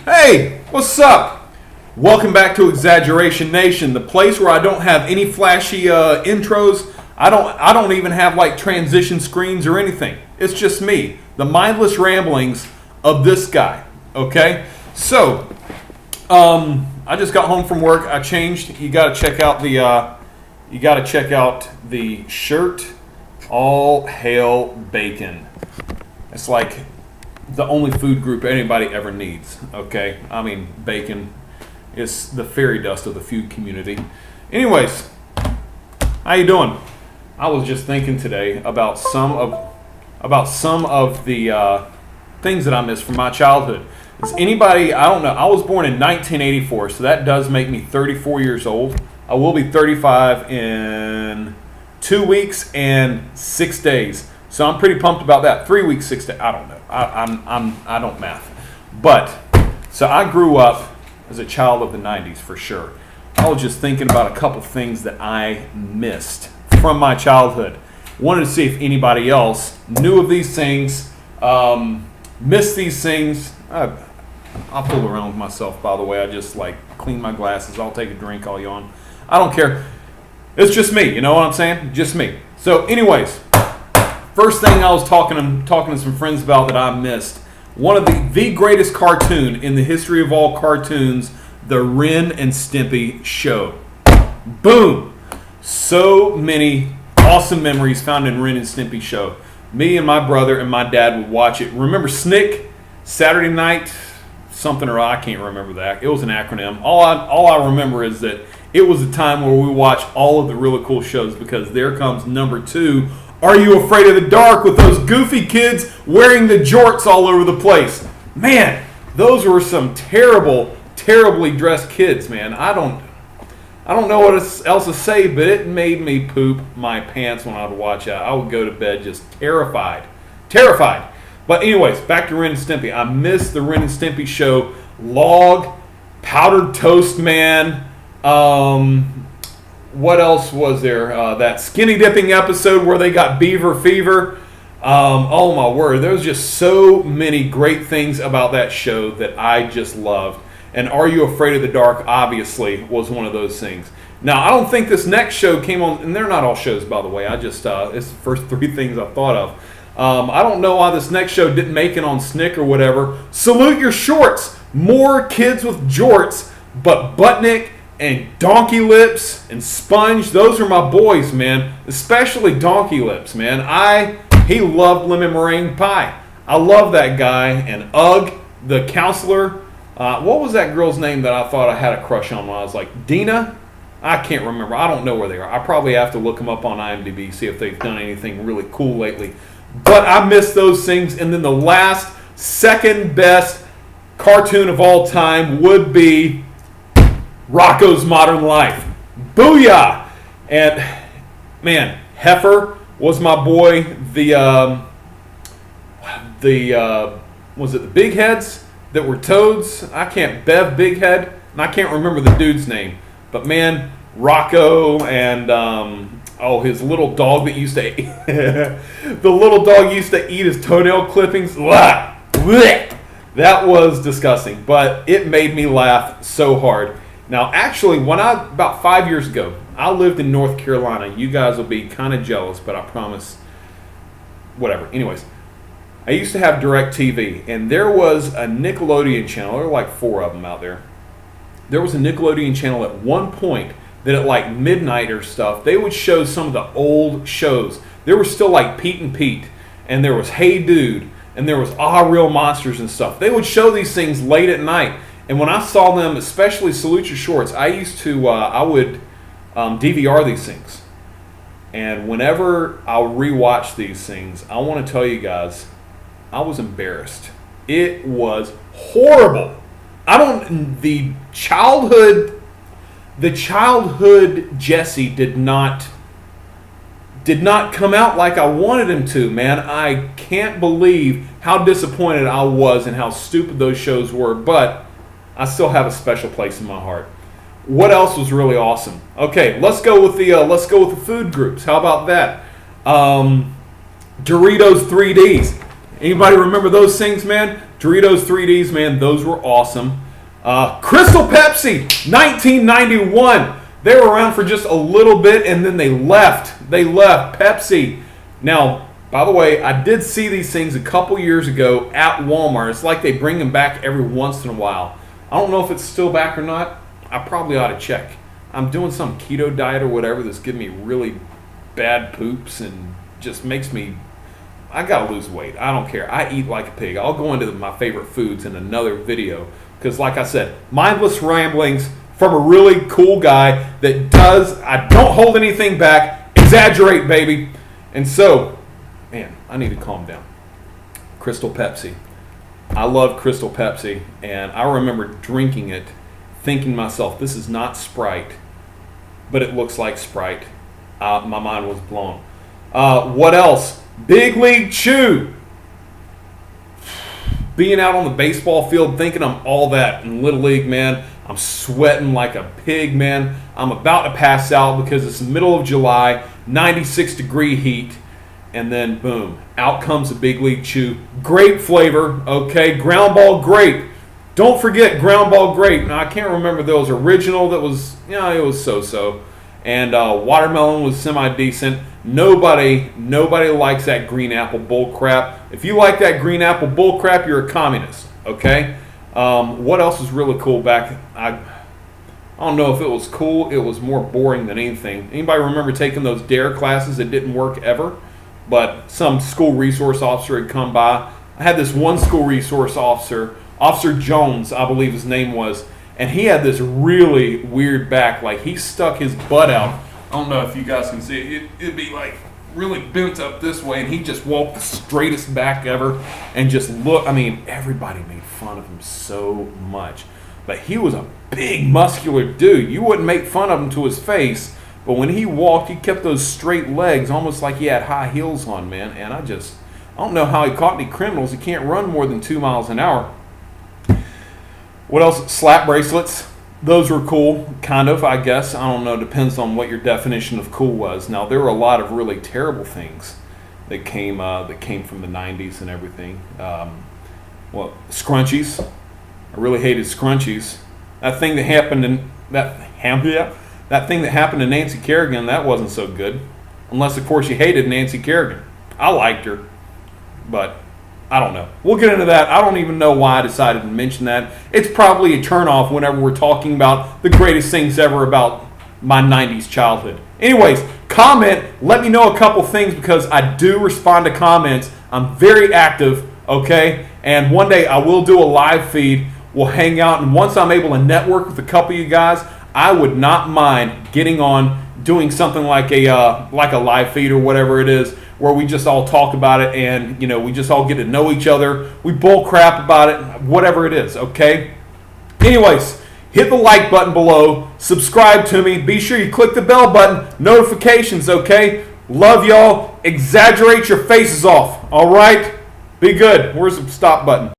Hey, what's up? Welcome back to Exaggeration Nation, the place where I don't have any flashy intros. I don't even have like transition screens or anything. It's just me, the mindless ramblings of this guy. Okay, so I just got home from work. I changed. You got to check out the shirt. All hail bacon. It's like the only food group anybody ever needs. Okay, I mean bacon is the fairy dust of the food community. Anyways, how you doing? I was just thinking today about some of the things that I miss from my childhood. Is anybody? I don't know. I was born in 1984, so that does make me 34 years old. I will be 35 in 2 weeks and 6 days. So I'm pretty pumped about that. 3 weeks, 6 days. I don't know. I don't math. But so I grew up as a child of the 90s for sure. I was just thinking about a couple things that I missed from my childhood. Wanted to see if anybody else knew of these things, missed these things. I'll fool around with myself, by the way. I just like clean my glasses. I'll take a drink, I'll yawn. I don't care. It's just me, you know what I'm saying? Just me. So anyways, first thing I was talking to some friends about that I missed. One of the greatest cartoon in the history of all cartoons, the Ren and Stimpy show. Boom! So many awesome memories found in Ren and Stimpy show. Me and my brother and my dad would watch it. Remember SNCC? Saturday night something, or I can't remember that. It was an acronym. All I remember is that it was a time where we watched all of the really cool shows, because there comes number 2. Are You Afraid of the Dark, with those goofy kids wearing the jorts all over the place. Man, those were some terribly dressed kids, man. I don't know what else to say, but it made me poop my pants when I would watch it. I would go to bed just terrified. But anyways, back to Ren and Stimpy. I miss the Ren and Stimpy show. Log, Powdered Toast Man. What else was there? That skinny dipping episode where they got beaver fever. Oh my word, there was just so many great things about that show that I just loved. And Are You Afraid of the Dark, obviously, was one of those things. Now, I don't think this next show came on, and they're not all shows, by the way. I just, it's the first 3 things I thought of. I don't know why this next show didn't make it on SNCC or whatever. Salute Your Shorts. More kids with jorts, but Buttnick and Donkey Lips and Sponge, those are my boys, man. Especially Donkey Lips, man. He loved lemon meringue pie. I love that guy. And Ugg, the counselor. What was that girl's name that I thought I had a crush on when I was like, Dina? I can't remember. I don't know where they are. I probably have to look them up on IMDb, see if they've done anything really cool lately. But I miss those things. And then the last, second best cartoon of all time would be Rocko's Modern Life. Booyah! And man, Heifer was my boy. Was it the Big Heads that were toads? Bev Big Head, and I can't remember the dude's name. But man, Rocco and his little dog that used to the little dog used to eat his toenail clippings. Blah, bleh. That was disgusting, but it made me laugh so hard. Now, actually, about 5 years ago, I lived in North Carolina. You guys will be kind of jealous, but I promise. Whatever. Anyways, I used to have DirecTV, and there was a Nickelodeon channel. There were like 4 of them out there. There was a Nickelodeon channel at one point that at like midnight or stuff, they would show some of the old shows. There was still like Pete and Pete, and there was Hey Dude, and there was Real Monsters and stuff. They would show these things late at night. And when I saw them, especially Salute Your Shorts, I would DVR these things. And whenever I'll rewatch these things, I want to tell you guys, I was embarrassed. It was horrible. The childhood Jesse did not come out like I wanted him to, man. I can't believe how disappointed I was and how stupid those shows were, but I still have a special place in my heart. What else was really awesome? Okay, let's go with the food groups. How about that? Doritos 3Ds. Anybody remember those things, man? Doritos 3Ds, man, those were awesome. Crystal Pepsi, 1991. They were around for just a little bit, and then they left. They left Pepsi. Now, by the way, I did see these things a couple years ago at Walmart. It's like they bring them back every once in a while. I don't know if it's still back or not. I probably ought to check. I'm doing some keto diet or whatever that's giving me really bad poops and just makes me... I gotta lose weight. I don't care. I eat like a pig. I'll go into my favorite foods in another video because, like I said, mindless ramblings from a really cool guy that does... I don't hold anything back. Exaggerate, baby. And so... Man, I need to calm down. Crystal Pepsi. I love Crystal Pepsi, and I remember drinking it, thinking to myself, this is not Sprite, but it looks like Sprite. My mind was blown. What else? Big League Chew. Being out on the baseball field, thinking I'm all that in Little League, man. I'm sweating like a pig, man. I'm about to pass out because it's the middle of July, 96-degree heat. And then, boom, out comes the Big League Chew. Grape flavor, okay? Ground ball grape. Don't forget ground ball grape. Now, I can't remember if that was original. That was, it was so-so. And watermelon was semi-decent. Nobody likes that green apple bull crap. If you like that green apple bull crap, you're a communist, okay? What else was really cool back? I don't know if it was cool. It was more boring than anything. Anybody remember taking those DARE classes that didn't work ever? But some school resource officer had come by. I had this one school resource officer, Officer Jones, I believe his name was, and he had this really weird back. Like, he stuck his butt out. I don't know if you guys can see it. It'd be like really bent up this way, and he just walked the straightest back ever and just looked. I mean, everybody made fun of him so much. But he was a big, muscular dude. You wouldn't make fun of him to his face. But when he walked, he kept those straight legs, almost like he had high heels on, man. And I don't know how he caught any criminals. He can't run more than 2 miles an hour. What else? Slap bracelets. Those were cool, kind of, I guess. I don't know. Depends on what your definition of cool was. Now, there were a lot of really terrible things that came from the 90s and everything. Scrunchies. I really hated scrunchies. That thing that happened to Nancy Kerrigan, that wasn't so good. Unless, of course, you hated Nancy Kerrigan. I liked her, but I don't know. We'll get into that. I don't even know why I decided to mention that. It's probably a turnoff whenever we're talking about the greatest things ever about my 90s childhood. Anyways, comment. Let me know a couple things because I do respond to comments. I'm very active, okay? And one day I will do a live feed. We'll hang out, and once I'm able to network with a couple of you guys, I would not mind getting on, doing something like a live feed or whatever it is, where we just all talk about it and, we just all get to know each other. We bull crap about it, whatever it is, okay? Anyways, hit the like button below. Subscribe to me. Be sure you click the bell button. Notifications, okay? Love y'all. Exaggerate your faces off, all right? Be good. Where's the stop button?